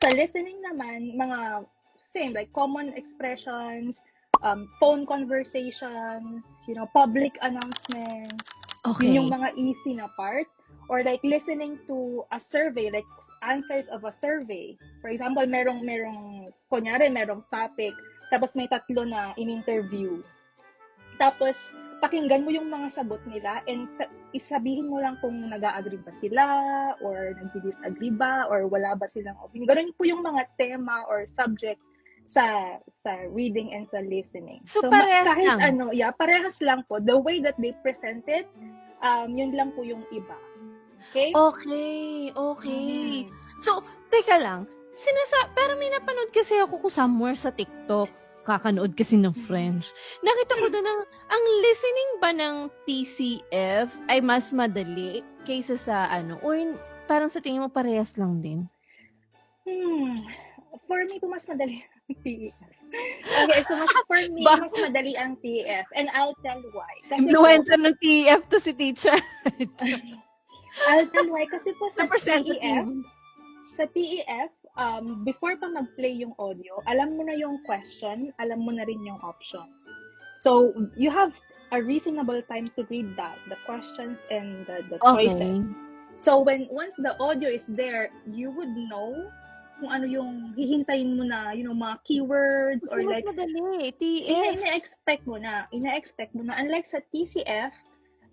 Sa listening naman, mga same, like common expressions, phone conversations, public announcements. Yun yung Okay. mga easy na part. Or like listening to a survey, like answers of a survey. For example, kunyari, merong topic, tapos may 3 na in-interview. Tapos, pakinggan mo yung mga sagot nila and isabihin mo lang kung nag-a-agree ba sila or nag-disagree ba or wala ba silang opinion. Ganun po yung mga tema or subjects sa reading and sa listening. So, parehas kahit lang. parehas lang po. The way that they present it, yun lang po yung iba. Okay? Okay. So, teka lang. Pero may napanood kasi ako somewhere sa TikTok. Kakanood kasi ng French. Nakita ko doon ang listening ba ng TCF ay mas madali kaysa sa or parang sa tingin mo parehas lang din? For me po, mas madali ang TEF. Okay, so for me, mas madali ang TEF. And I'll tell why. Kasi influencer ng TEF to si teacher. I'll tell why. Kasi po sa TEF, before pa mag-play yung audio, alam mo na yung question, alam mo na rin yung options. So, you have a reasonable time to read the questions and the choices. So, once the audio is there, you would know kung ano yung hihintayin mo na, mga keywords or like... madali, TEF. Ina-expect mo na. Unlike sa TCF,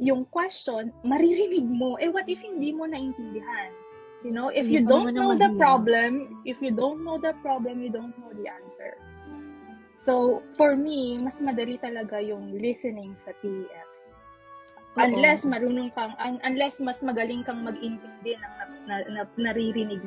yung question, maririnig mo. What if hindi mo naintindihan? If you don't know the problem, you don't know the answer. So, for me, mas madali talaga yung listening sa TEF. Unless mas magaling kang mag-intindi ng naririnig